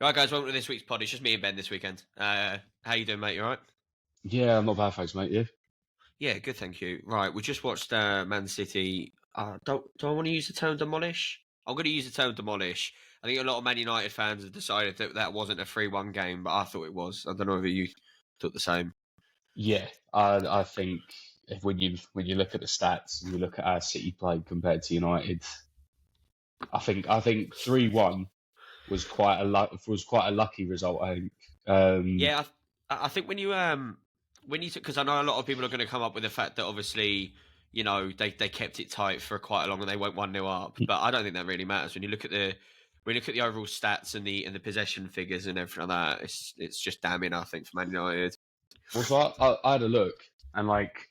Right, guys, welcome to this week's pod. It's just me and Ben this weekend. How you doing, mate? You all right? Yeah, I'm not bad, thanks, mate. You? Yeah, good, thank you. Right, we just watched Man City. Do I want to use the term demolish? I'm going to use the term demolish. I think a lot of Man United fans have decided that that wasn't a 3-1 game, but I thought it was. I don't know if you thought the same. Yeah, I think when you look at the stats and you look at our City play compared to United, I think 3-1 was quite a lucky result. I think. Yeah, I think when you because I know a lot of people are going to come up with the fact that obviously they kept it tight for quite a long and they went 1-0 up, but I don't think that really matters when you look at the overall stats and the possession figures and everything like that. It's just damning, I think, for Man United. Also, I had a look and like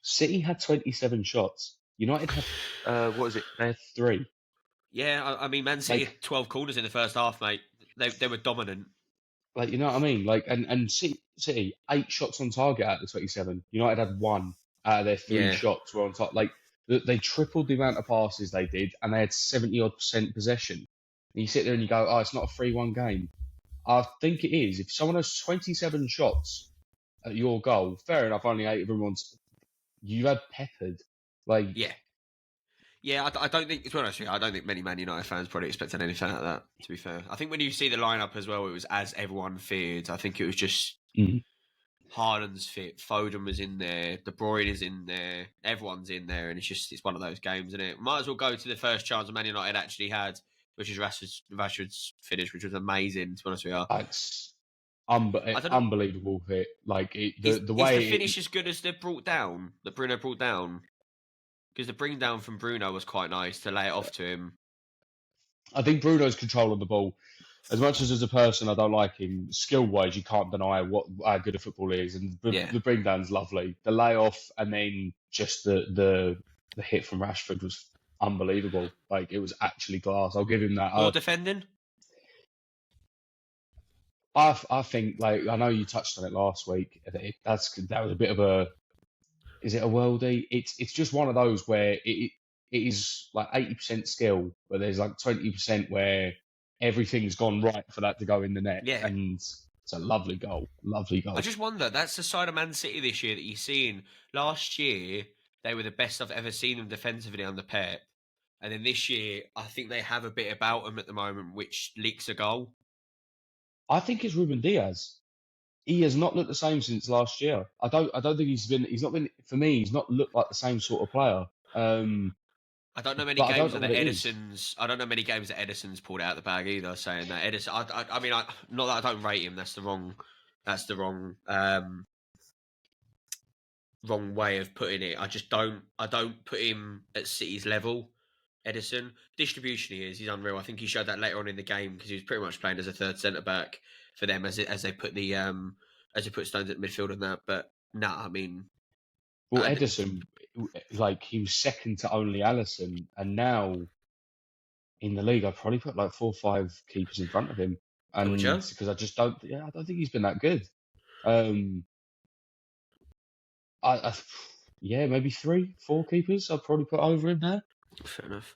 City had 27 shots. United had what is it? They had three. Yeah, I mean, Man City Like had 12 corners in the first half, mate. They were dominant. you know what I mean? Like and City 8 shots on target out of the 27. United had one out of their three Yeah, shots were on top. Like they tripled the amount of passes they did, and they had 70% possession. And you sit there and you go, "Oh, it's not a 3-1 game." I think it is. If someone has 27 shots at your goal, fair enough. Only 8 of them on. You had peppered. Like yeah. Yeah, I don't think, to be honest with you, I don't think many Man United fans probably expected anything like that, to be fair. I think when you see the lineup as well, it was as everyone feared. I think it was just mhm. Haaland's fit, Foden was in there, De Bruyne is in there, everyone's in there, and it's one of those games, isn't it? Might as well go to the first chance Man United actually had, which is Rashford's finish, which was amazing, to be honest with you. That's I don't know, unbelievable hit. Like the is the way finish as good as the brought down, that Bruno brought down? Because the bring down from Bruno was quite nice to lay it off to him. I think Bruno's control of the ball. As much as a person I don't like him, skill wise, you can't deny what how good a football is. And Yeah. the bring down's lovely. The layoff and then just the hit from Rashford was unbelievable. Like it was actually class. I'll give him that. Poor defending? I think like I know you touched on it last week. That was a bit of a is it a worldie? It's just one of those where it is like 80% skill, but there's like 20% where everything's gone right for that to go in the net, Yeah. and it's a lovely goal, lovely I goal. just wonder, that's the side of Man City this year that you're seeing. Last year, they were the best I've ever seen them defensively under Pep. And then this year, I think they have a bit about them at the moment, which leaks a goal. I think it's Ruben Diaz. He has not looked the same since last year. I don't think he's not been for me. He's not looked like the same sort of player. I don't know many But I don't games know that what it is. I don't know many games that Edison's pulled out of the bag either. Saying that Edison, I mean, not that I don't rate him. That's the wrong way of putting it. I don't put him at City's level. Edison distribution he's unreal. I think he showed that later on in the game because he was pretty much playing as a third centre back for them as they put Stones at midfield and that. But I mean, Well, I, Edison, like he was second to only Allison, and now in the league, I'd probably put like 4 or 5 keepers in front of him, would and you? because I don't think he's been that good. Um, I yeah, maybe 3, 4 keepers I'd probably put over him there. Fair enough.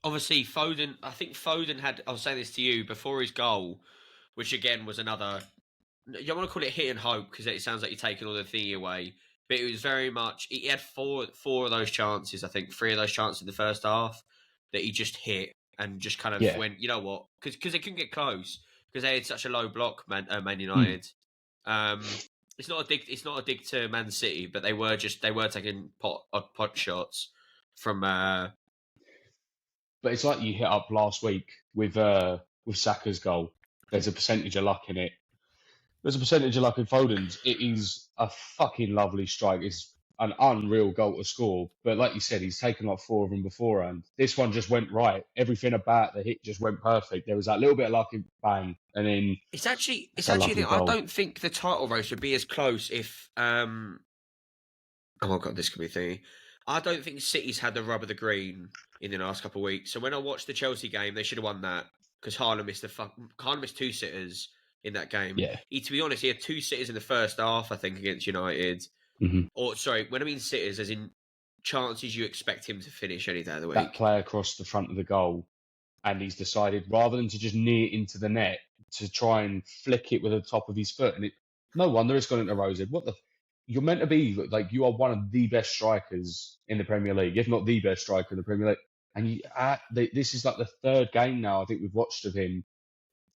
Obviously Foden. I think Foden had. I'll say this to you before his goal, which again was another. You don't want to call it hit and hope because it sounds like you're taking all the thingy away. But it was very much. He had four of those chances. I think 3 of those chances in the first half that he just hit and just kind of Yeah. went. You know what? Because they couldn't get close because they had such a low block. Man Mm. United. Um, it's not a dig. It's not a dig to Man City, but they were taking pot shots from. But it's like you hit up last week with Saka's goal. There's a percentage of luck in it. There's a percentage of luck in Foden's. It is a fucking lovely strike. It's an unreal goal to score. But like you said, he's taken like 4 of them beforehand. This one just went right. Everything about the hit just went perfect. There was that little bit of luck in bang, and then It's actually it's a a lovely thing. I goal. don't think the title race would be as close if oh my god, this could be a thing. I don't think City's had the rub of the green in the last couple of weeks. So when I watched the Chelsea game, they should have won that because Haaland missed 2 sitters in that game. Yeah. To be honest, he had 2 sitters in the first half, I think, against United. Hmm. Or sorry, when I mean sitters, as in chances you expect him to finish any day of the That week. play across the front of the goal, and he's decided rather than to just knee it into the net to try and flick it with the top of his foot, and no wonder it's gone into Rose. You're meant to be like you are one of the best strikers in the Premier League, if not the best striker in the Premier League. And this is like the third game now I think we've watched of him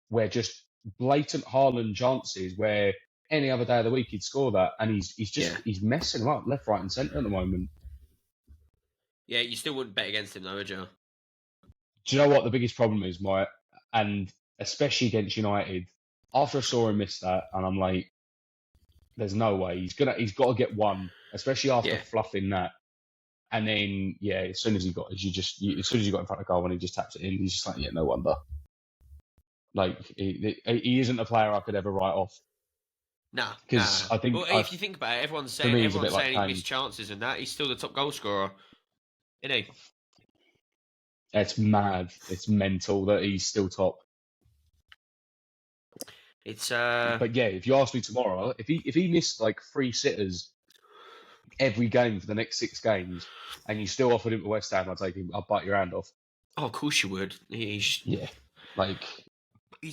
where just blatant Haaland chances where any other day of the week he'd score that, and he's messing them up left, right, and centre at the moment. Yeah, you still wouldn't bet against him though, would you? Do you know what the biggest problem is, Mike? And especially against United, after I saw him miss that, and I'm like, there's no way he's got to get one, especially after fluffing that. And then as soon as he got as soon as he got in front of goal and he just taps it in, he's just like, no wonder. Like he isn't a player I could ever write off. Nah, because I think if you think about it, everyone's saying he missed chances and that he's still the top goal scorer, isn't he? It's mad. It's mental that he's still top. It's But yeah, if you ask me tomorrow, if he missed like 3 sitters every game for the next 6 games, and you still offered him to West Ham, I'd bite your hand off. Oh, of course you would. He's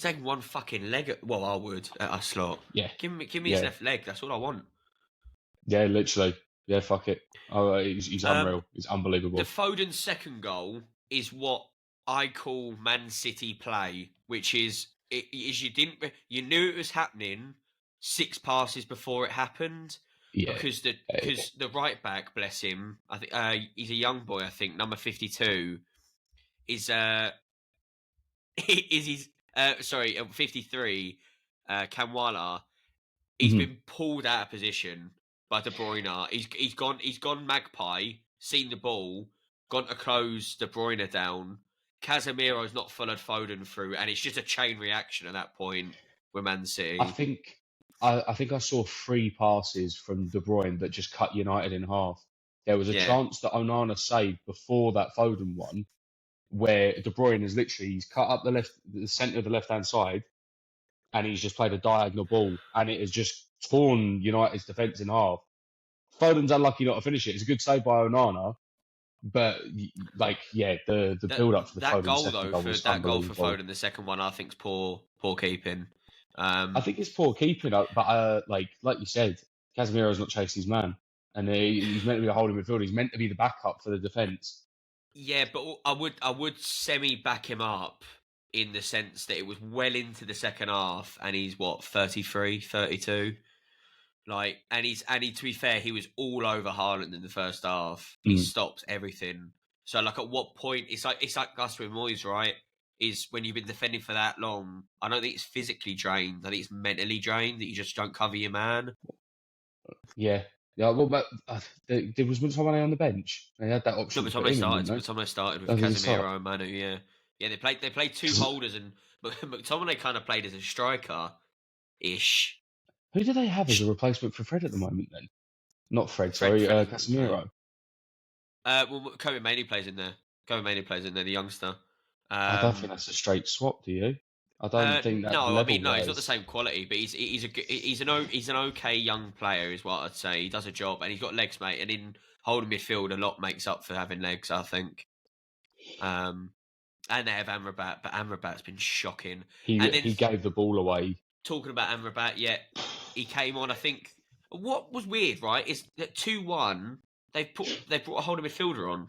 taking one fucking leg. Well, I would at a slot. Yeah, give me his left leg. That's all I want. Yeah, literally. Yeah, fuck it. Oh, he's unreal. He's unbelievable. The Foden second goal is what I call Man City play, which is you knew it was happening 6 passes before it happened. Yeah, because the right back, bless him, I think he's a young boy. I think number 52 is 53. Kamwala. He's been pulled out of position by De Bruyne. He's gone magpie, seen the ball, gone to close De Bruyne down. Casemiro's not followed Foden through, and it's just a chain reaction at that point with Man City. I think I saw 3 passes from De Bruyne that just cut United in half. There was a chance that Onana saved before that Foden one, where De Bruyne he's cut up the centre of the left-hand side, and he's just played a diagonal ball, and it has just torn United's defence in half. Foden's unlucky not to finish it. It's a good save by Onana, but the build-up for the Foden second goal was that goal for Foden, the second one, I think is poor keeping. I think it's poor keeping, but like you said, Casemiro's not chasing his man, and he's meant to be a holding midfielder. He's meant to be the backup for the defence. Yeah, but I would semi back him up in the sense that it was well into the second half, and he's 33, 32. Like, and to be fair, he was all over Haaland in the first half. He stopped everything. So, like, at what point it's like us with Moyes, right? Is when you've been defending for that long. I don't think it's physically drained. I think it's mentally drained that you just don't cover your man. Yeah. Well, but there was McTominay on the bench. They had that option. McTominay started with Casemiro and Manu. Yeah. They played 2 holders, and McTominay kind of played as a striker ish. Who do they have as a replacement for Fred at the moment then? Not Fred, sorry, Casemiro. Kobe mainly plays in there. The youngster. I don't think that's a straight swap, do you? I don't think that. No, he's not the same quality, but he's an okay young player, is what I'd say. He does a job, and he's got legs, mate. And in holding midfield, a lot makes up for having legs, I think. And they have Amrabat, but Amrabat's been shocking. He gave the ball away. Talking about Amrabat, he came on. I think what was weird, right, is that 2-1 they brought a holding midfielder on.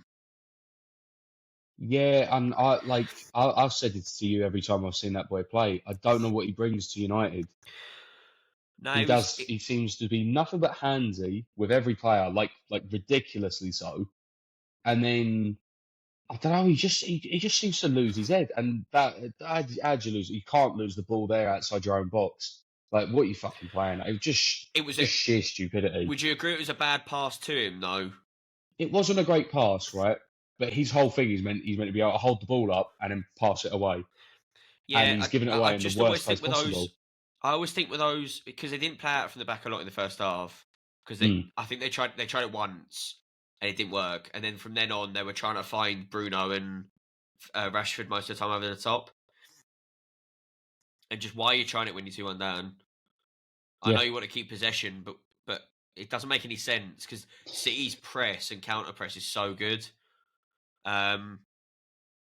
Yeah, and I've said it to you every time I've seen that boy play. I don't know what he brings to United. No, he seems to be nothing but handsy with every player, like ridiculously so. And then I don't know, he just seems to lose his head. And how'd you lose? You can't lose the ball there outside your own box. Like, what are you fucking playing at? It was just sheer stupidity. Would you agree it was a bad pass to him, though? It wasn't a great pass, right? But his whole thing he's meant to be able to hold the ball up and then pass it away. Yeah, and he's giving it away in the worst place possible. I always think with those, because they didn't play out from the back a lot in the first half. Because I think they tried it once and it didn't work. And then from then on, they were trying to find Bruno and Rashford most of the time over the top. And just why are you trying it when you're 2-1 down? I know you want to keep possession, but it doesn't make any sense because City's press and counter press is so good.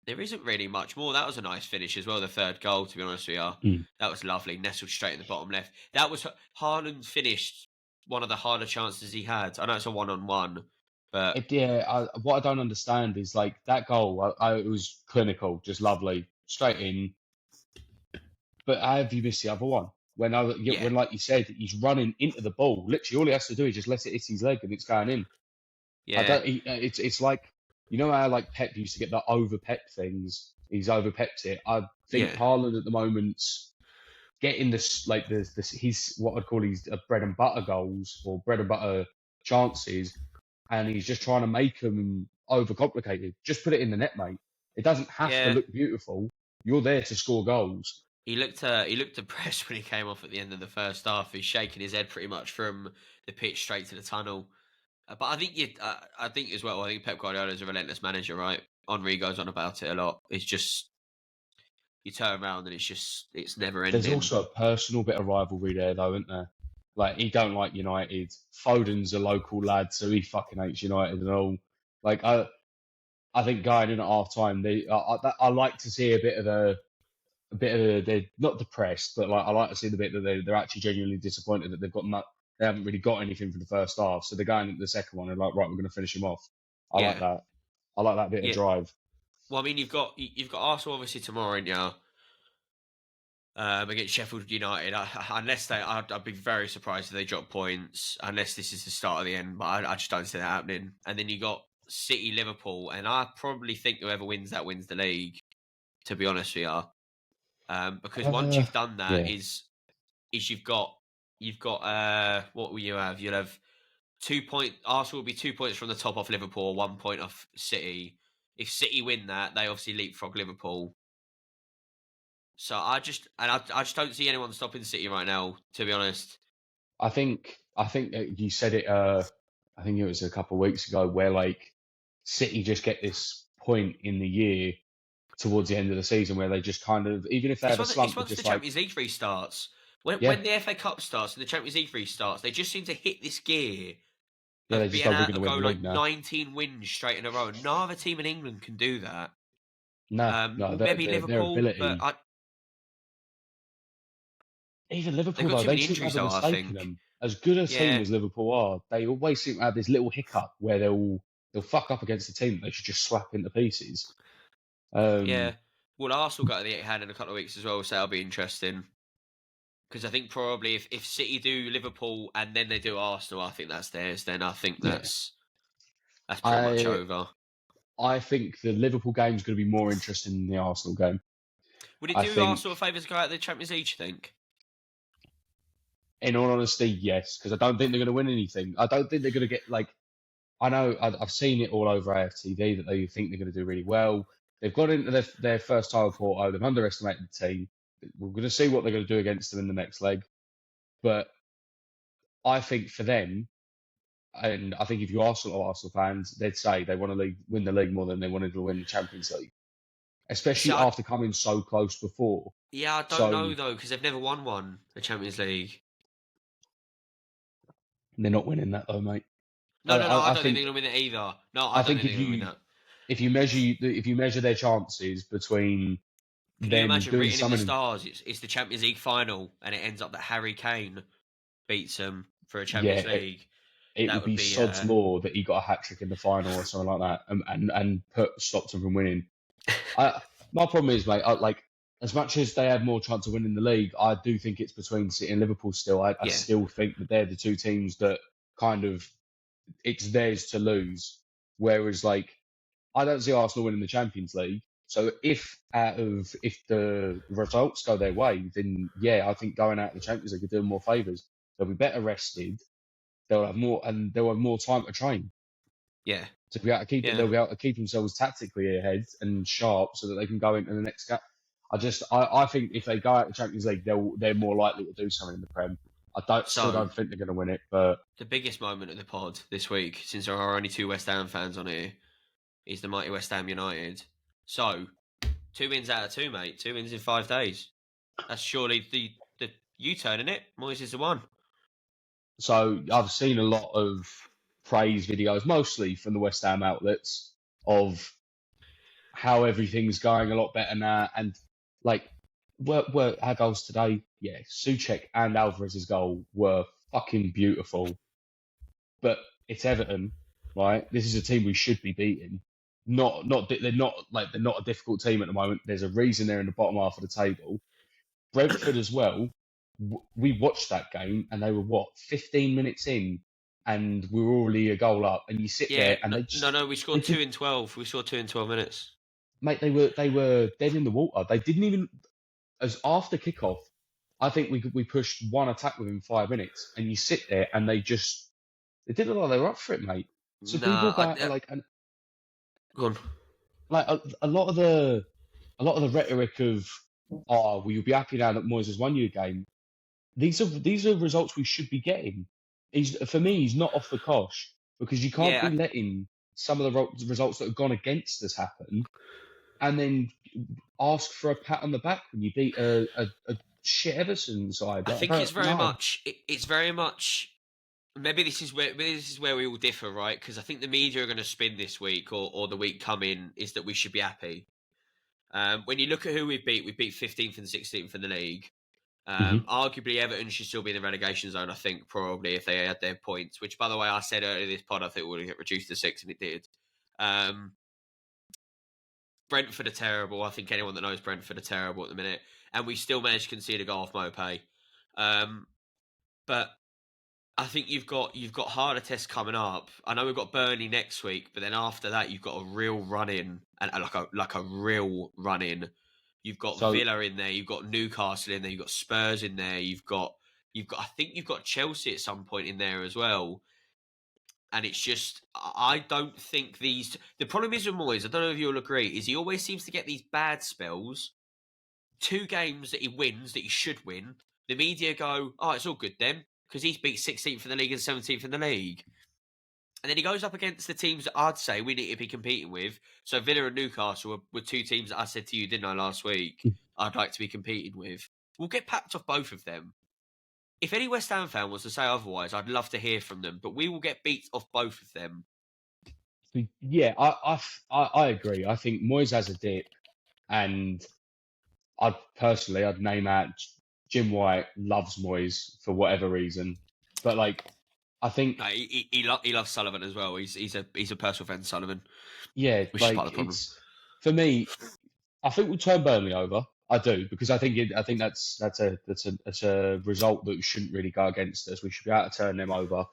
There isn't really much more. That was a nice finish as well. The third goal, to be honest with you, Mm. that was lovely. Nestled straight in the bottom left. That was Haaland finished one of the harder chances he had. I know it's a 1-on-1, but What I don't understand is like that goal. It was clinical, just lovely, straight in. But how have you missed the other one? yeah, When, like you said, he's running into the ball. Literally, all he has to do is just let it hit his leg, and it's going in. I yeah, don't. It's like how like Pep used to get the over Pep things. He's over Pepped it. I think yeah, Haaland at the moment's getting this like this his what I'd call his bread and butter goals or bread and butter chances, and he's just trying to make them overcomplicated. Just put it in the net, mate. It doesn't have to yeah. look beautiful. You're there to score goals. He looked depressed when he came off at the end of the first half. He's shaking his head pretty much from the pitch straight to the tunnel. But I think as well. I think Pep Guardiola is a relentless manager, right? Henri goes on about it a lot. It's just you turn around and it's never There's ending. also a personal bit of rivalry there, though, isn't there? Like he don't like United. Foden's a local lad, so he fucking hates United and all. Like I think going in at half time, I like to see they're not depressed, but like I like to see the bit that they're actually genuinely disappointed that they haven't really got anything for the first half, so they're going into the second one and like right, we're going to finish them off. I like Yeah, that. I like that bit of yeah. drive. Well, I mean, you've got Arsenal obviously tomorrow, in you? Against Sheffield United. I'd be very surprised if they drop points unless this is the start of the end. But I just don't see that happening. And then you got City, Liverpool, and I probably think whoever wins that wins the league. To be honest with you, because once Uh, you've done that, yeah, is you've got what will you have? You'll have 2 point. Arsenal will be 2 points from the top off Liverpool, 1 point off City. If City win that, they obviously leapfrog Liverpool. So I just don't see anyone stopping City right now. To be honest, I think you said it. I think it was a couple of weeks ago where like City just get this point in the year towards the end of the season where they just kind of even if they have a it's slump, they're once the just like Champions League restarts. yeah, When the FA Cup starts and the Champions League restarts, they just seem to hit this gear yeah. They of just being go, we're able going to to go win the league like now. 19 wins straight in a row. No other team in England can do that. No, no, Maybe their Liverpool, but ability. Even they've Liverpool got though, too they many seem to have injuries a though. I mistake in think. them. As good a team Yeah, as Liverpool are, they always seem to have this little hiccup where they'll fuck up against a team that they should just slap into pieces. yeah. Um, Well, Arsenal got the hand in a couple of weeks as well, so that'll be interesting. Because I think probably if City do Liverpool and then they do Arsenal, I think that's theirs. Then I think yeah, that's pretty much I over. I think the Liverpool game is going to be more interesting than the Arsenal game. Would it I do think, Arsenal a favour to go out of the Champions League? You think? in all honesty, yes, because I don't think they're going to win anything. I don't think they're going to get like. I know I've seen it all over AFTV that they think they're going to do really well. They've got into their first title Porto. They've underestimated the team. We're going to see what they're going to do against them in the next leg. But I think for them, and I think if you ask a lot of Arsenal fans, they'd say they want to win the league more than they wanted to win the Champions League, See, especially after coming so close before. yeah, I don't So know though because they've never won one the Champions League. they're not winning that though, mate. I, No, I I, I don't think think they're gonna win it either. No, I I don't think think they're gonna win that. if you measure their chances between Can you them imagine doing written in the something, stars? It's the Champions League final, and it ends up that Harry Kane beats them for a yeah, Champions League. it That would would be be sod's law that he got a hat trick in the final or something like that, and stopped him from winning. My problem is, mate, like as much as they had more chance of winning the league, I do think it's between City and Liverpool still. I yeah, still think that they're the two teams that kind of it's theirs to lose. Whereas, like, I don't see Arsenal winning the Champions League. So if the results go their way, then yeah, I think going out of the Champions League would do them more favours. They'll be better rested. They'll have more time to train yeah, to be able to keep it. yeah. They'll be able to keep themselves tactically ahead and sharp so that they can go into the next game. I think if they go out the Champions League, they're more likely to do something in the Prem. Still So don't think they're going to win it, but the biggest moment of the pod this week, since there are only two West Ham fans on here, is the mighty West Ham United. So 2 wins out of two, mate. 2 wins in 5 days. That's surely the U-turn, isn't it? Moyes is the one. so I've seen a lot of praise videos, mostly from the West Ham outlets, of how everything's going a lot better now. And like, were our goals today? Yeah, Souček and Alvarez's goal were fucking beautiful. But it's Everton, right? This is a team we should be beating. They're not a difficult team at the moment. There's a reason they're in the bottom half of the table. Brentford as well. We watched that game and they were 15 minutes in, and we were already a goal up. And you sit Yeah, there and no. We scored 2 in 12. We scored 2 in 12 minutes. mate, they were dead in the water. They didn't even as after kickoff. I think we pushed one attack within 5 minutes, and you sit there and they didn't look like they were up for it, mate. So people Nah, go on. like a lot of the rhetoric of well, you'll be happy now that Moyes has won you a game. These are results we should be getting. For me, he's not off the cosh because you can't be letting some of the results that have gone against us happen, and then ask for a pat on the back when you beat a shit Everton side. I think it's very much. It's very much. Maybe this is where we all differ, right? Because I think the media are going to spin this week or the week coming is that we should be happy. When you look at who we beat 15th and 16th in the league. Arguably, Everton should still be in the relegation zone, I think, probably, if they had their points, which, by the way, I said earlier this pod, I think would get reduced to 6, and it did. Brentford are terrible. I think anyone that knows Brentford are terrible at the minute, and we still managed to concede a goal off Mopé. But I think you've got harder tests coming up. I know we've got Burnley next week, but then after that, you've got a real run in, and like a real run in. You've got Villa in there. You've got Newcastle in there. You've got Spurs in there. I think you've got Chelsea at some point in there as well. And it's just, I don't think the problem is with Moyes, I don't know if you'll agree, is he always seems to get these bad spells. 2 games that he wins that he should win. The media go, oh, it's all good then, because he's beat 16th in the league and 17th in the league. And then he goes up against the teams that I'd say we need to be competing with. So Villa and Newcastle were 2 teams that I said to you, didn't I, last week, I'd like to be competing with. We'll get packed off both of them. If any West Ham fan wants to say otherwise, I'd love to hear from them. But we will get beat off both of them. Yeah, I agree. I think Moyes has a dip, and I'd name out Jim White loves Moyes for whatever reason, but like I think he loves Sullivan as well. He's a personal fan of Sullivan. Yeah, which is part of the problem. For me, I think we'll turn Burnley over. I do because I think that's a result that shouldn't really go against us. We should be able to turn them over.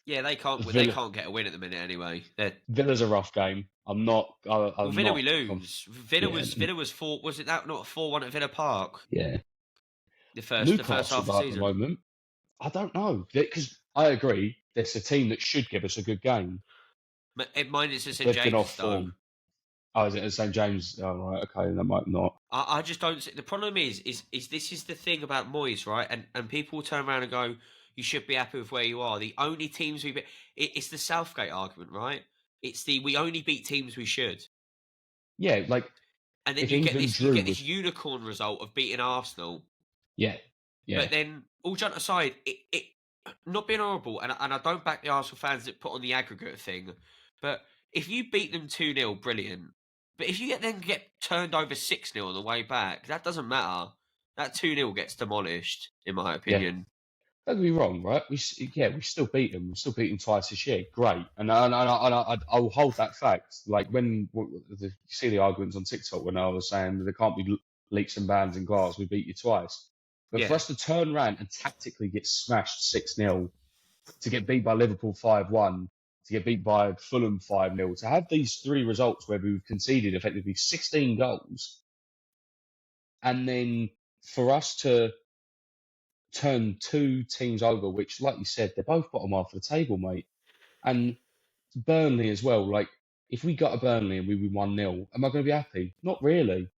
Yeah, they can't. They can't get a win at the minute anyway. Villa's a rough game. Villa we lose. Villa was 4. Was it that not 4-1 at Villa Park? Yeah. The first half of the season. At the moment, I don't know because I agree. There's a team that should give us a good game. Mine is at St James though. Oh, is it at St James? Oh, right, okay, that might not. I just don't see. The problem is this is the thing about Moyes, right? And people turn around and go, you should be happy with where you are. The only teams we beat, it's the Southgate argument, right? It's we only beat teams we should. Yeah, like. And then you get this unicorn result of beating Arsenal. Yeah. But then, all jokes aside, it not being horrible, and I don't back the Arsenal fans that put on the aggregate thing, but if you beat them 2-0, brilliant. But if you get turned over 6-0 on the way back, that doesn't matter. That 2-0 gets demolished, in my opinion. Yeah. Don't get me wrong, right? We still beat them. We still beat them twice this year. Great, and I'll hold that fact. Like when you see the arguments on TikTok when I was saying that there can't be leaps and bounds in glass, we beat you twice. But for us to turn around and tactically get smashed 6-0, to get beat by Liverpool 5-1, to get beat by Fulham 5-0, to have these 3 results where we've conceded effectively 16 goals, and then for us to turn 2 teams over, which, like you said, they're both bottom half of the table, mate. And Burnley as well. Like, if we got a Burnley and we won 1-0, am I going to be happy? Not really.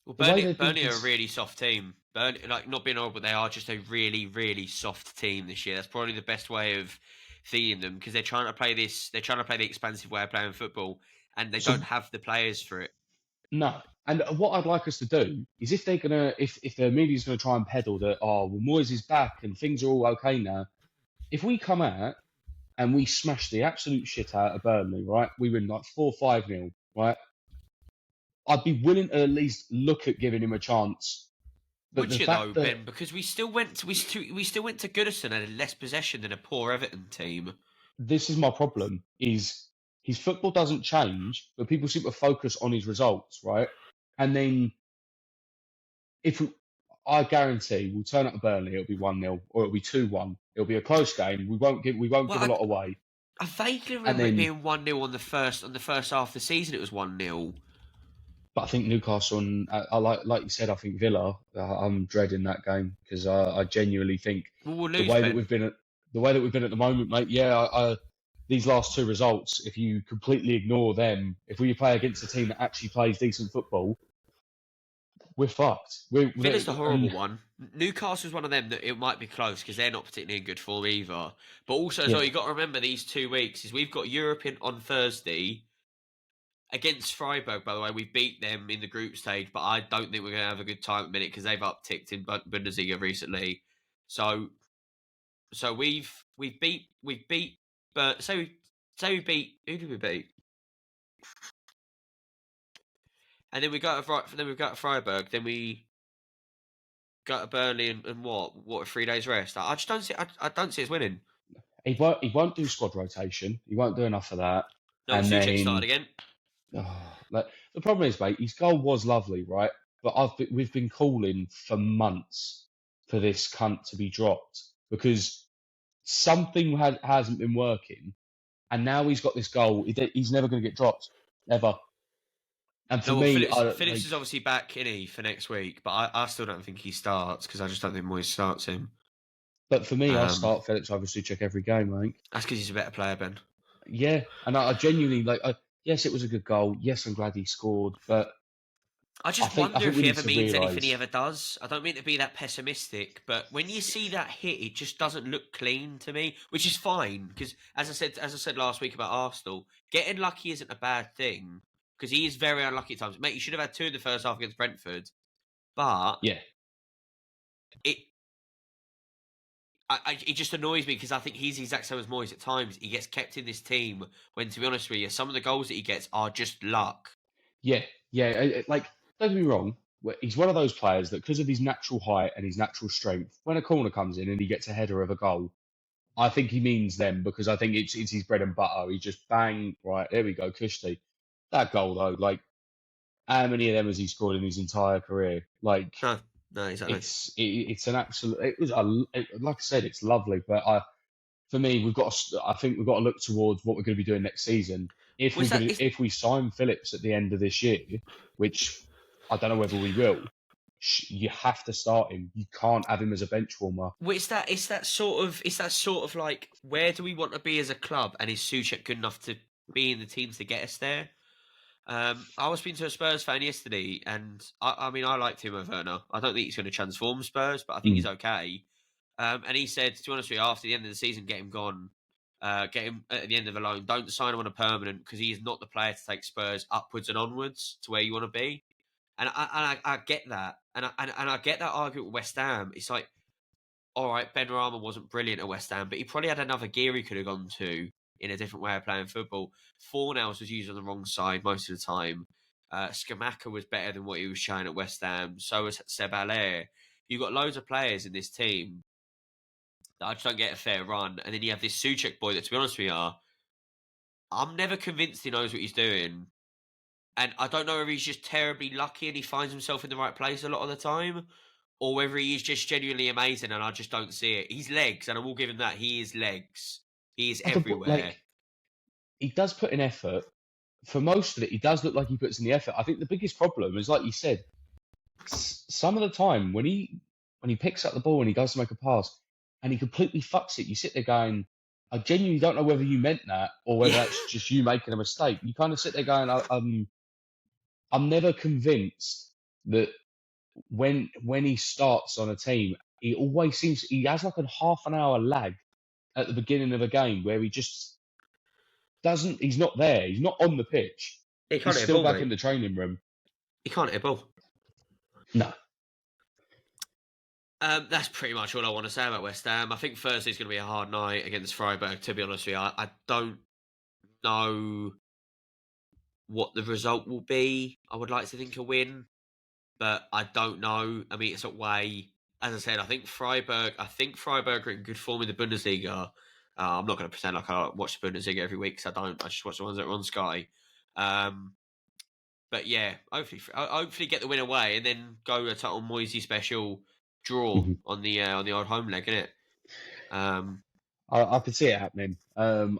Well, Burnley are a really soft team. Burnley, like, not being horrible, they are just a really, really soft team this year. That's probably the best way of seeing them because they're trying to play this. They're trying to play the expansive way of playing football, and they don't have the players for it. No. And what I'd like us to do is if they're gonna, if the media's gonna try and peddle that, oh, well, Moyes is back and things are all okay now. If we come out and we smash the absolute shit out of Burnley, right? We win like 4-5-0, right? I'd be willing to at least look at giving him a chance. But Would the you though, fact that Ben? Because we still went to we still went to Goodison and had less possession than a poor Everton team. this is my problem is his football doesn't change, but people seem to focus on his results, right? And then if we, I guarantee we'll turn up to Burnley, it'll be 1-0 or it'll be 2-1. It'll be a close game. We won't give a Well, lot away. I vaguely And remember it then being 1-0 on the first half of the season. It was 1-0. but I think Newcastle and I like you said, I think Villa. I'm dreading that game because I genuinely think Well, we'll the lose, way that Ben. we've been at the way that we've been at the moment, mate. Yeah, these last two results, if you completely ignore them, if we play against a team that actually plays decent football, we're fucked. Villa's the horrible And one. Newcastle's one of them that it might be close because they're not particularly in good form either. But also, as well, yeah, you got to remember these 2 weeks is we've got Europe on Thursday against Freiburg. By the way, we beat them in the group stage, but I don't think we're going to have a good time at the minute because they've upticked in Bundesliga recently. So, we've beat, but say we beat, who did we beat? And then we go to Freiburg. Then we go to Burnley and what a 3 days rest. I just don't see. I don't see us winning. he won't do squad rotation. He won't do enough of that. No, And Suchek started then again. like the problem is, mate, his goal was lovely, right? But we've been calling for months for this cunt to be dropped because something hasn't been working, and now he's got this goal. He's never going to get dropped ever. And for No, well, me, Phillips is obviously back, innit, for next week, but I still don't think he starts because I just don't think Moyes starts him. but for me, I Um, start Felix over Suchek every game, mate. that's because he's a better player, Ben. Yeah, and I genuinely like. Yes, it was a good goal. Yes, I'm glad he scored, but I I just think I wonder think if we he need ever to means anything he realise. ever does. I don't mean to be that pessimistic, but when you see that hit, it just doesn't look clean to me, which is fine because, as I said last week about Arsenal, getting lucky isn't a bad thing because he is very unlucky at times. Mate, you should have had two in the first half against Brentford, but Yeah, it it just annoys me because I think he's the exact same as Moyes. At times, he gets kept in this team when, to be honest with you, some of the goals that he gets are just luck. yeah, yeah. Like, don't get me wrong. He's one of those players that, because of his natural height and his natural strength, when a corner comes in and he gets a header of a goal, I think he means them because I think it's his bread and butter. He just bang right there we go, Kushti. That goal though, like how many of them has he scored in his entire career? Like No, no, exactly. it's an absolute. Like I said, it's lovely, but for me, I think we've got to look towards what we're going to be doing next season. If Was that? if we sign Phillips at the end of this year, which I don't know whether we will, you have to start him. You can't have him as a bench warmer. Well, it's that sort of like, where do we want to be as a club, and is Souček good enough to be in the teams to get us there? I was speaking to a Spurs fan yesterday, and I mean, I like Timo Werner. I don't think he's going to transform Spurs, but I think he's Mm. okay. And he said, to be honest with you, after the end of the season, get him gone, get him at the end of a loan. Don't sign him on a permanent because he is not the player to take Spurs upwards and onwards to where you want to be. And I get that, and I get that argument with West Ham. It's like, all right, Ben Rama wasn't brilliant at West Ham, but he probably had another gear he could have gone to in a different way of playing football. Fornals was used on the wrong side most of the time. Skamaka was better than what he was showing at West Ham. So was Seb Allaire. You've got loads of players in this team that I just don't get a fair run. And then you have this Suchek boy that, to be honest with you, I'm never convinced he knows what he's doing. And I don't know if he's just terribly lucky and he finds himself in the right place a lot of the time, or whether he is just genuinely amazing and I just don't see it. He's legs, and I will give him that. He is legs. He is everywhere. Like he does put in effort. For most of it, he does look like he puts in the effort. I think the biggest problem is, like you said, some of the time when he picks up the ball and he goes to make a pass and he completely fucks it, you sit there going, I genuinely don't know whether you meant that or whether Yeah. that's just you making a mistake. You kind of sit there going, I'm never convinced that when he starts on a team, he has like a half an hour lag at the beginning of a game where he just doesn't. He's not there. He's not on the pitch. He can't He's hit a still ball, back mate. in the training room. He can't hit a ball. No, That's pretty much all I want to say about West Ham. I think Thursday's going to be a hard night against Freiburg, to be honest with you. I don't know what the result will be. I would like to think a win, but I don't know. I mean, it's away. As I said, I think Freiburg are in good form in the Bundesliga. I'm not going to pretend like I watch the Bundesliga every week because I don't. I just watch the ones that are on Sky. But yeah, hopefully get the win away and then go a total Moisey special draw Mhm. on the old home leg, innit? Um, I could see it happening. I'm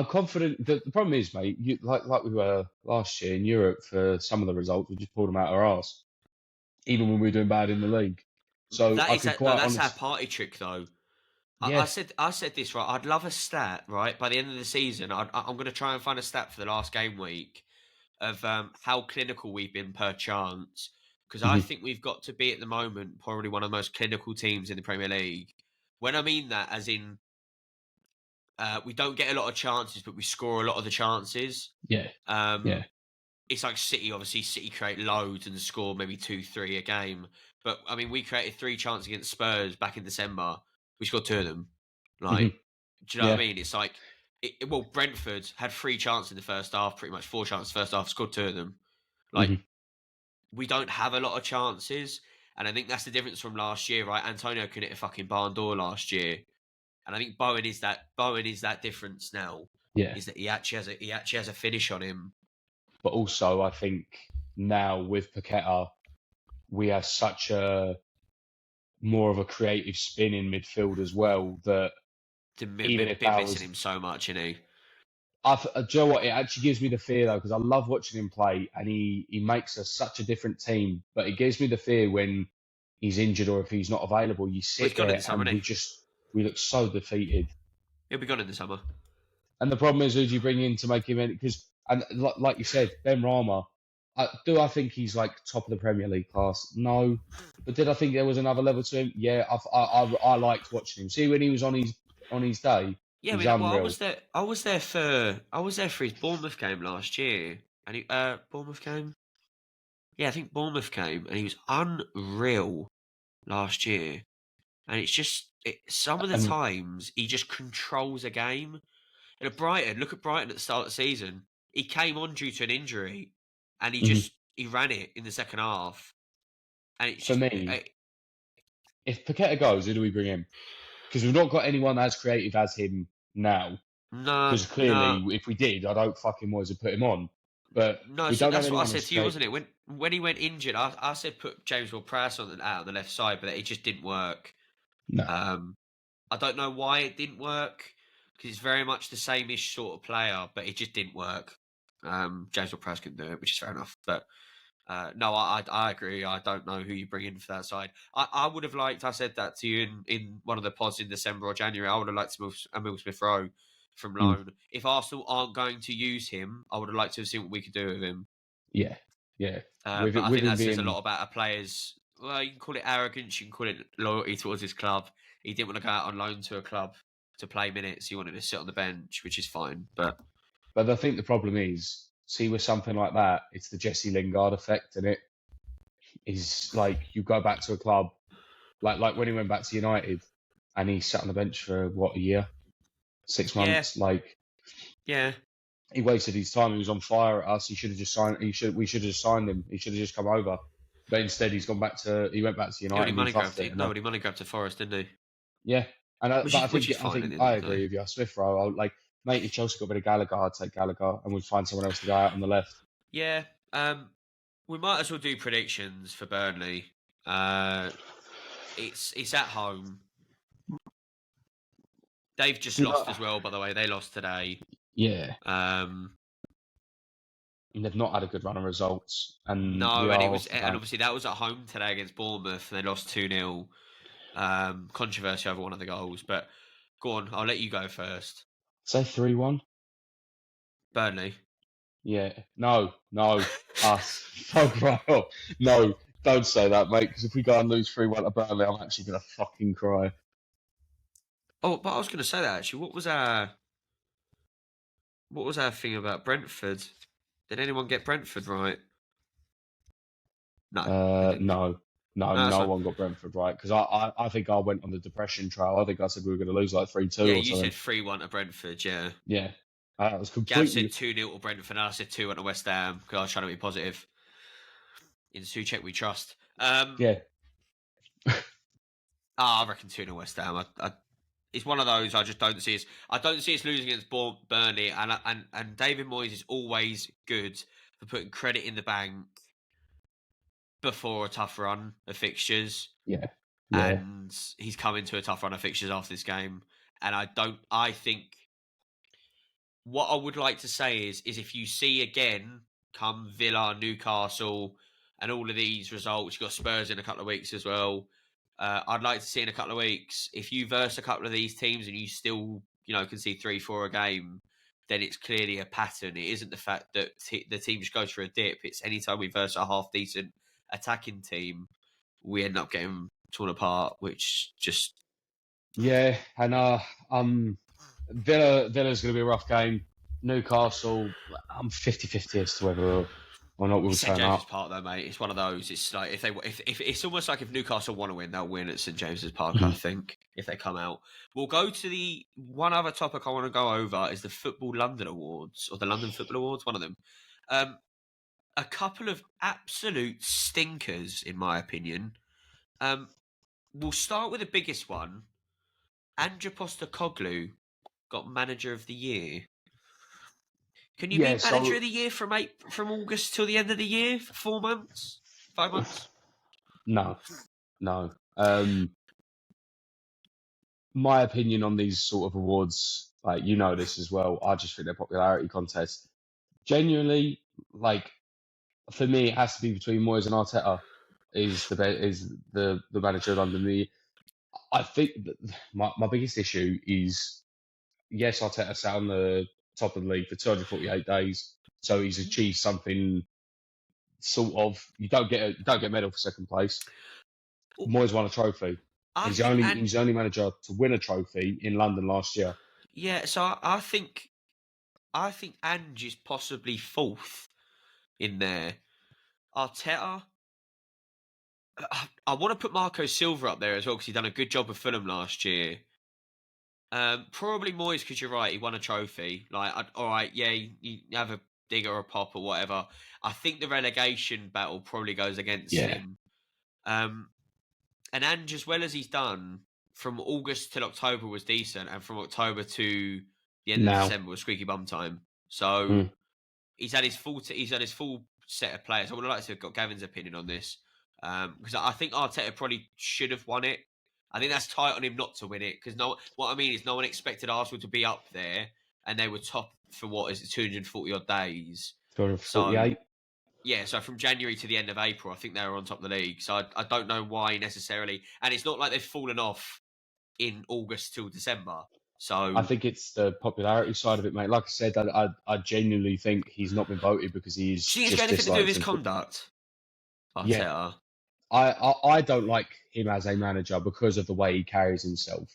confident. The problem is, mate, like we were last year in Europe for some of the results, we just pulled them out of our arse, even when we were doing bad in the league. So that I is could that. No, quite that's our honest, party trick though. yeah, I said this right. I'd love a stat right by the end of the season. I'm going to try and find a stat for the last game week of how clinical we've been per chance because I hmm think we've got to be at the moment probably one of the most clinical teams in the Premier League. When I mean that, as in we don't get a lot of chances, but we score a lot of the chances. yeah, yeah, Um, it's like City. Obviously, City create loads and score maybe 2, 3 a game. But I mean, we created 3 chances against Spurs back in December. We scored 2 of them. hmm Like, do you know what yeah, I mean? It's like, well, Brentford had 3 chances in the first half, pretty much 4 chances first half, scored 2 of them. Like, hmm we don't have a lot of chances, and I think that's the difference from last year, right? Antonio couldn't hit a fucking barn door last year, and I think Bowen is that difference now. yeah. Is that he actually has a finish on him. But also, I think now with Paqueta, we have such a more of a creative spin in midfield as well that even if Been that missing was him so much, you know. do you know what? It actually gives me the fear though, because I love watching him play, and he makes us such a different team. But it gives me the fear when he's injured or if he's not available. You Well, he's sit gone in there the summer, and isn't he? we look so defeated. He'll be gone in the summer. And the problem is, who do you bring in to make him in? Because and like you said, Ben Rama. Do I think he's like top of the Premier League class? No, but did I think there was another level to him? Yeah, I liked watching him. See when he was on his day, Yeah, I he's mean, well, unreal. I was there for his Bournemouth game last year, and Bournemouth game. Yeah, I think Bournemouth came, and he was unreal last year. And it's just some of the And times he just controls a game. And at Brighton, look at Brighton at the start of the season. He came on due to an injury, and mhm, he ran it in the second half. And it's for just me, if Paqueta goes, who do we bring in? Because we've not got anyone as creative as him now. no, Because no, clearly, if we did, I don't fucking want to put him on. But no. we So don't have that's what I anyone said as to you, creative. wasn't it? When he went injured, I said put James Ward-Prowse out on the left side, but it just didn't work. No. Um, I don't know why it didn't work because he's very much the same-ish sort of player, but it just didn't work. James Ward-Prowse couldn't do it, which is fair enough. But no, I agree. I don't know who you bring in for that side. I would have liked. I said that to you in one of the pods in December or January. I would have liked to move Emil Smith Rowe from Mm, loan. If Arsenal aren't going to use him, I would have liked to have seen what we could do with him. yeah. Yeah. With But it, I with think him that says a being, lot about a player's. Well, you can call it arrogance. You can call it loyalty towards his club. He didn't want to go out on loan to a club to play minutes. He wanted to sit on the bench, which is fine. But but I think the problem is, see, with something like that, it's the Jesse Lingard effect, and it is like you go back to a club, like when he went back to United, and he sat on the bench for what, a year, six yeah, months. Like yeah. he wasted his time. He was on fire at us. He should have just signed. We should have just signed him. He should have just come over. But instead, he went back to He United only and he money fucked grabbed it. it. No, but he money grabbed to Forest, didn't he? Yeah, but Which is I fine at think the end I of the agree day. with you. Smith Rowe, like mate, if Chelsea got rid of Gallagher, I'd take Gallagher, and we'd find someone else to go out on the left. Yeah. We might as well do predictions for Burnley. It's at home. They've just lost as well, by the way. They lost today. Yeah, Um, and they've not had a good run of results, and we no, are off the and back. obviously that was at home today against Bournemouth, and they lost 2-0. Controversy over one of the goals, but go on. I'll let you go first. Say 3-1. Burnley. Yeah, no, us. Fuck right off. No, don't say that, mate. Because if we go and lose 3-1 to Burnley, I'm actually gonna fucking cry. Oh, but I was going to say that actually. What was our thing about Brentford? Did anyone get Brentford right? No, they didn't. No, No, that's no fine. one got Brentford right because I think I went on the depression trail. I think I said we were going to lose like 3-2 Yeah, or you something. said 3-1 to Brentford. Yeah. Yeah. It was Gav said completely 2-0 to Brentford, and I said 2 to West Ham because I was trying to be positive. In Suchek we trust. yeah. I reckon 2 to West Ham. It's one of those I just don't see us. I don't see us losing against Burnley, and David Moyes is always good for putting credit in the bank before a tough run of fixtures, Yeah, yeah, and he's come into a tough run of fixtures after this game. And I think what I would like to say is if you see again come Villa, Newcastle, and all of these results, you've got Spurs in a couple of weeks as well. I'd like to see in a couple of weeks if you verse a couple of these teams and you still can see 3-4 a game, then it's clearly a pattern. It isn't the fact that the team just goes for a dip. It's anytime we verse a half decent attacking team, we end up getting torn apart, which just yeah. And Villa's going to be a rough game. Newcastle, I'm 50-50 as to whether or not we'll It's St turn James's up. Park, though, mate. It's one of those. It's like if it's almost like if Newcastle want to win, they'll win at St James's Park. I Mhm. think if they come out, we'll go to the one other topic I want to go over is the Football London Awards or the London Football Awards. One of them. A couple of absolute stinkers, in my opinion. We'll start with the biggest one. Andrew Postecoglou got Manager of the Year. Can you Yeah, be Manager so of the Year from August till the end of the year for 4 months, 5 months? no, no. My opinion on these sort of awards, like this as well. I just think they're popularity contests. Genuinely, like for me, it has to be between Moyes and Arteta. Is the manager of London? I think that my biggest issue is yes, Arteta sat on the top of the league for 248 days, so he's achieved something sort of. You don't get a medal for second place. Well, Moyes won a trophy. I think, He's the only manager to win a trophy in London last year. yeah. So I think Ange is possibly fourth in there. Arteta. I want to put Marco Silva up there as well because he done a good job with Fulham last year. Probably Moyes because you're right. He won a trophy. All right, yeah, you have a dig or a pop or whatever. I think the relegation battle probably goes against Yeah. him. And Ange, as well as he's done from August till October was decent, and from October to the end of Now. December was squeaky bum time. So Mm. he's had his full set of players. I would like to have got Gavin's opinion on this because I think Arteta probably should have won it. I think that's tight on him not to win it because what I mean is no one expected Arsenal to be up there and they were top for what is it 240 odd days. So 248. yeah, so from January to the end of April, I think they were on top of the league. So I don't know why necessarily, and it's not like they've fallen off in August till December. So I think it's the popularity side of it, mate. Like I said, I genuinely think he's not been voted because he's do you think it's got just anything to do with disliked his him. conduct? Yeah, Arteta. I don't like him as a manager because of the way he carries himself.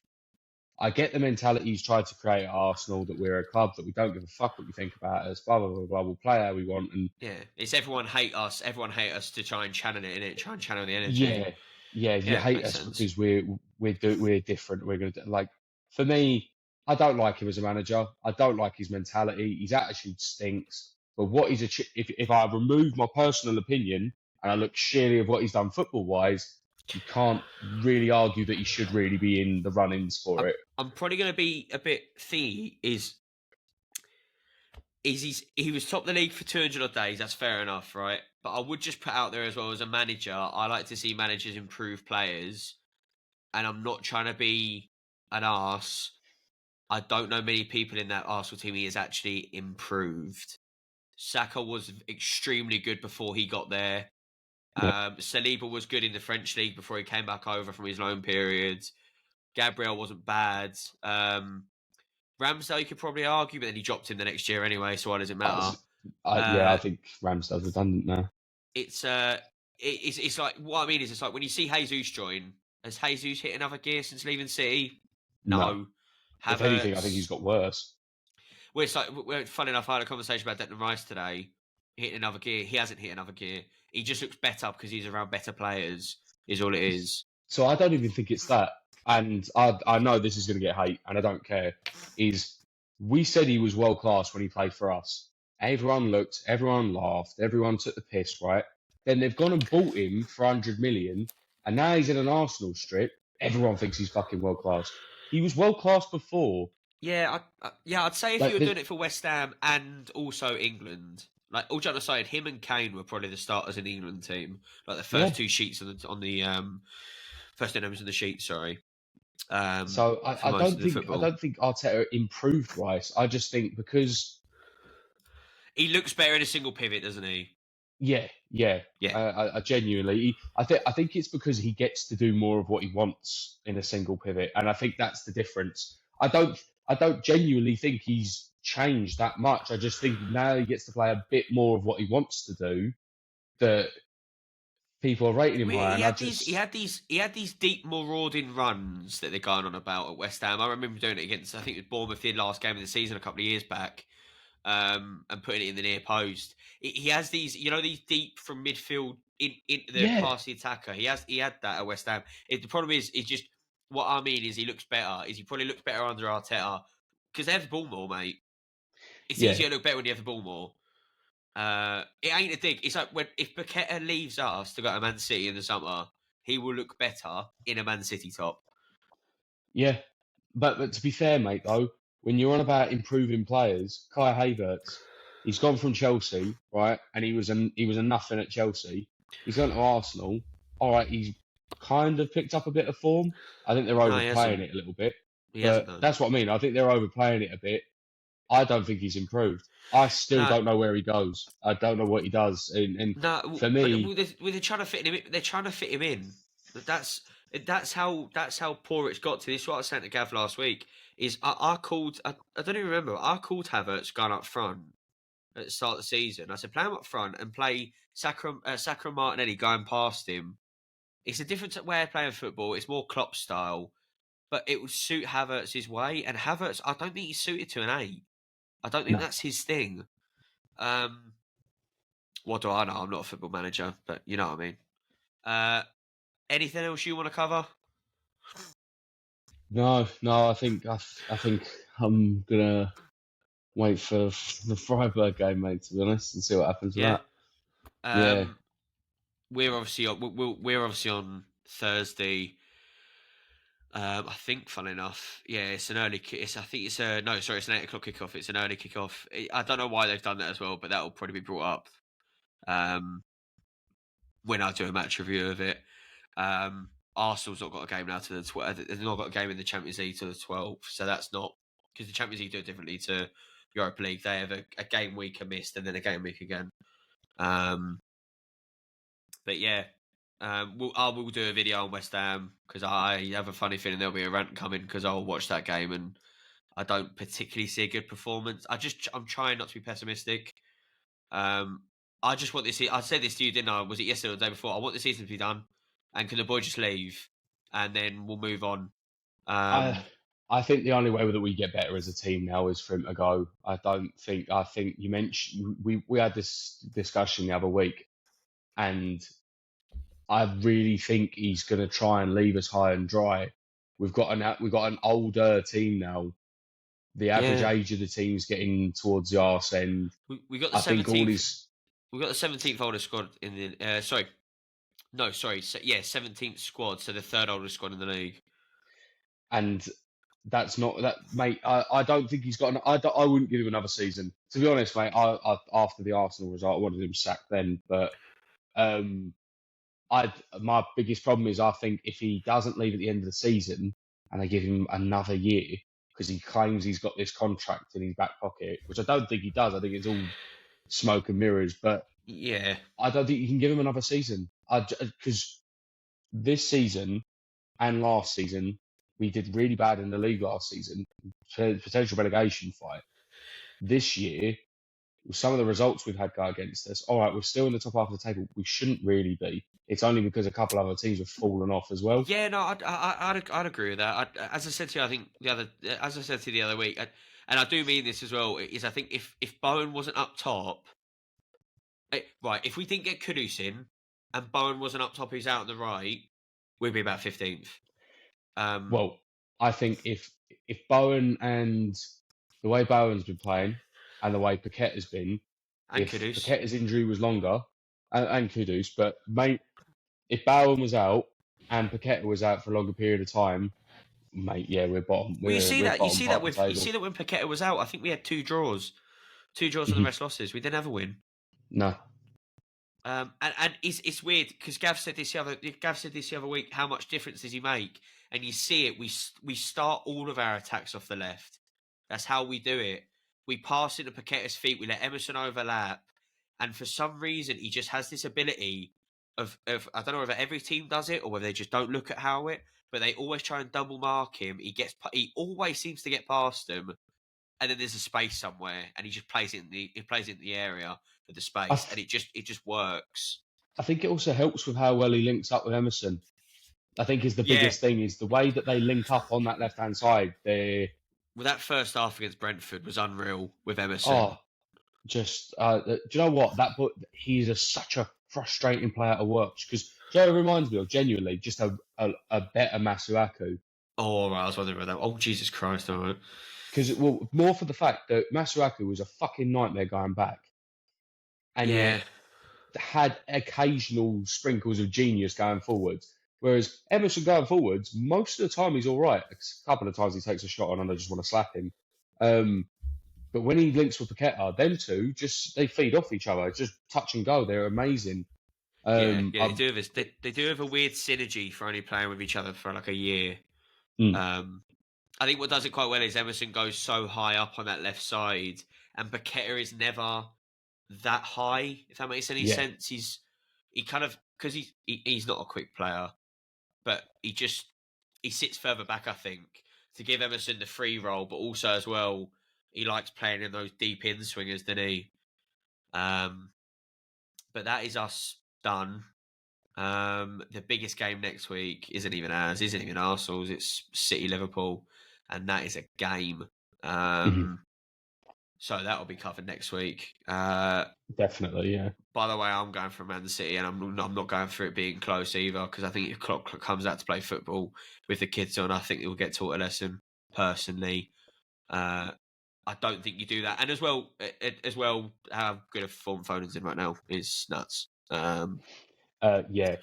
I get the mentality he's tried to create at Arsenal that we're a club that we don't give a fuck what you think about us, blah blah blah blah. We'll play how we want, and Yeah, it's everyone hate us. Everyone hate us to try and channel it in it, try and channel the energy. yeah, yeah. You Yeah, hate makes us sense. because we're different. We're gonna like for me. I don't like him as a manager. I don't like his mentality. His attitude stinks. But what he's if I remove my personal opinion and I look sheerly at what he's done football wise, you can't really argue that he should really be in the run-ins for it. I'm probably going to be a bit thingy. He was top of the league for 200 odd days. That's fair enough, right? But I would just put out there as well as a manager. I like to see managers improve players, and I'm not trying to be an arse. I don't know many people in that Arsenal team he has actually improved. Saka was extremely good before he got there. Yeah. Saliba was good in the French league before he came back over from his loan period. Gabriel wasn't bad. Ramsdale, you could probably argue, but then he dropped him the next year anyway, so why does it matter? I think Ramsdale's redundant now. It's like what I mean is it's like when you see Jesus join, has Jesus hit another gear since leaving City? No. If anything, I think he's got worse. Well, it's like funny enough, I had a conversation about Declan Rice today. Hitting another gear, he hasn't hit another gear. He just looks better because he's around better players. Is all it is. So I don't even think it's that. And I know this is going to get hate, and I don't care. Is we said he was world class when he played for us. Everyone looked, everyone laughed, everyone took the piss, right? Then they've gone and bought him for 100 million, and now he's in an Arsenal strip. Everyone thinks he's fucking world class. He was world class before. Yeah, I'd say if you Like, were doing it for West Ham and also England, like all joking aside, him and Kane were probably the starters in the England team. Like the yeah. first two sheets on the first two names in the sheet. Sorry, So for most of the I football, don't think Arteta improved Rice. I just think because he looks better in a single pivot, doesn't he? yeah. Yeah, I genuinely, I think it's because he gets to do more of what he wants in a single pivot, and I think that's the difference. I don't genuinely think he's changed that much. I just think now he gets to play a bit more of what he wants to do. That people are rating him higher, He and I had these, just he had these deep marauding runs that they're going on about at West Ham. I remember doing it against, I think it was Bournemouth, the last game of the season a couple of years back, and putting it in the near post. He has these, these deep from midfield into the yeah, past the attacker. He had that at West Ham. The problem is just what I mean is he looks better. Is he probably looks better under Arteta because they have the ball more, mate. It's yeah, easier to look better when you have the ball more. It ain't a dig. It's like when if Paqueta leaves us to go to Man City in the summer, he will look better in a Man City top. yeah. But to be fair, mate, though, when you're on about improving players, Kai Havertz, he's gone from Chelsea, right, and he was a nothing at Chelsea. He's gone to Arsenal. All right, he's kind of picked up a bit of form. I think they're No, he overplaying hasn't. it a little bit, He hasn't but though. that's what I mean. I think they're overplaying it a bit. I don't think he's improved. I still No, don't know where he goes. I don't know what he does. And no. for me, They're trying to fit him. They're trying to fit him in. That's that's how poor it's got to. This is what I was saying to Gav last week. Is I called I don't even remember. I called Havertz going up front at the start of the season. I said play him up front and play Saka and Martinelli going past him. It's a different way of playing football. It's more Klopp style, but it would suit Havertz's way. And Havertz, I don't think he's suited to an 8. I don't think no, that's his thing. Um, what do I know? I'm not a football manager, but you know what I mean. Uh, anything else you want to cover? no. I think I'm gonna wait for the Freiburg game, mate. To be honest, and see what happens with Yeah. that. Yeah, Um, we're obviously on. We're obviously on Thursday. I think, fun enough, yeah, it's an early. It's I think it's a no, sorry, it's an 8 o'clock kickoff. It's an early kickoff. I don't know why they've done that as well, but that will probably be brought up um, when I do a match review of it. Arsenal's not got a game now to the 12th. They've not got a game in the Champions League to the 12th, so that's not because the Champions League do it differently to Europa League. They have a game week missed and then a game week again. But yeah, I will do a video on West Ham because I have a funny feeling there'll be a rant coming because I'll watch that game and I don't particularly see a good performance. I'm trying not to be pessimistic. I just want this. I said this to you, didn't I? Was it yesterday or the day before? I want the season to be done, and can the boy just leave, and then we'll move on. I I think the only way that we get better as a team now is for him to go. I think you mentioned we had this discussion the other week, and I really think he's going to try and leave us high and dry. We've got an older team now. The average Yeah, age of the team's getting towards the arse end. we got the I think all 17th. his We got the 17th oldest squad in the. Sorry, no, sorry. Yeah, 17th squad. So the third oldest squad in the league. and that's not that, mate. I don't think he's got. I wouldn't give him another season. To be honest, mate. After the Arsenal result, I wanted him sacked then. But um, I my biggest problem is I think if he doesn't leave at the end of the season and they give him another year because he claims he's got this contract in his back pocket, which I don't think he does. I think it's all smoke and mirrors. But Yeah, I don't think you can give him another season. Because this season and last season we did really bad in the league last season, potential relegation fight. This year, with some of the results we've had go against us, all right, we're still in the top half of the table. We shouldn't really be. It's only because a couple other teams have fallen off as well. yeah. No, I'd agree with that. As I said to you, I think as I said to you the other week, and I do mean this as well. Is I think if Bowen wasn't up top, right? If we didn't get Kudus in and Bowen wasn't up top, who's out on the right, we'd be about 15th. Well, I think if Bowen and the way Bowen's been playing and the way Paquette has been, And if Kudus. Paquette's injury was longer, and Kudus, but mate, if Bowen was out and Paquette was out for a longer period of time, mate, yeah, we're bottom. Well, you We're see we're that. You bottom see part that of the with. You see table. that when Paqueta was out, I think we had two draws and the Mhm. rest losses. We didn't have a win. No, And it's weird because Gav said this the other week. How much difference does he make? And you see it. We start all of our attacks off the left. That's how we do it. We pass into Paqueta's feet. We let Emerson overlap, and for some reason, he just has this ability of I don't know whether every team does it or whether they just don't look at how it. But they always try and double mark him. He always seems to get past them, and then there's a space somewhere, and he just plays it in the area for the I space, and th- it just works. I think it also helps with how well he links up with Emerson. I think is the Yeah, biggest thing is the way that they link up on that left hand side. They well, that first half against Brentford was unreal with Emerson. oh, just do you know what that? But he's such a frustrating player to watch because Joe reminds me of genuinely just a better Masuaku. Oh, right, I was wondering about that. Oh, Jesus Christ! All right. Because well, more for the fact that Masuaku was a fucking nightmare going back, and yet Yeah, had occasional sprinkles of genius going forwards. Whereas Emerson going forwards, most of the time he's all right. A couple of times he takes a shot on and I just want to slap him. But when he links with Paqueta, them two just they feed off each other. It's just touch and go. They're amazing. yeah. I, They do have a weird synergy for only playing with each other for like a year. mm, Um, I think what does it quite well is Emerson goes so high up on that left side, and Paqueta is never that high. If that makes any yeah, sense, he kind of because he's not a quick player, but he sits further back. I think to give Emerson the free role, but also as well he likes playing in those deep in swingers, doesn't he? Um, but that is us done. The biggest game next week isn't even ours, isn't even Arsenal's. It's City Liverpool, and that is a game. mhm, So that'll be covered next week. definitely, yeah. By the way, I'm going for Man City, and I'm not going for it being close either because I think if Klopp comes out to play football with the kids on, I think he'll get taught a lesson. Personally, uh, I don't think you do that, and as well, how good a form Foden's in right now is nuts. Yeah.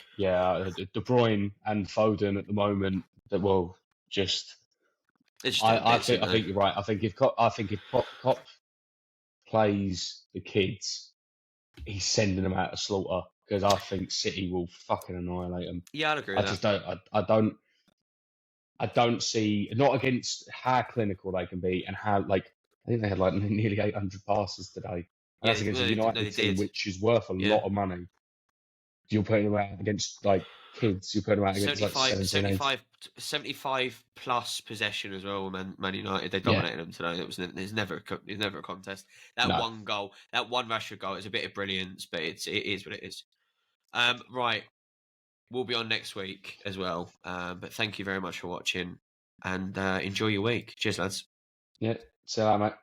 De Bruyne and Foden at the moment. That will just. They just doing I bits, think aren't I they? think you're right. I think if Klopp plays the kids, he's sending them out to slaughter because I think City will fucking annihilate them. Yeah, I'd agree I with that. just don't. I don't see not against how clinical they can be and how like I think they had like nearly 800 passes today, and Yeah, that's against a no, they United team did. which is worth a Yeah. lot of money. You're putting them out against like kids. You're putting them out against like 17, 18. 75 plus possession as well. Man United, they Yeah, dominated them today. There's never a contest. That no, one goal, that one Rashford goal, is a bit of brilliance, but it is what it is. Right, we'll be on next week as well. But thank you very much for watching, and enjoy your week. Cheers, lads. yeah. So, mate.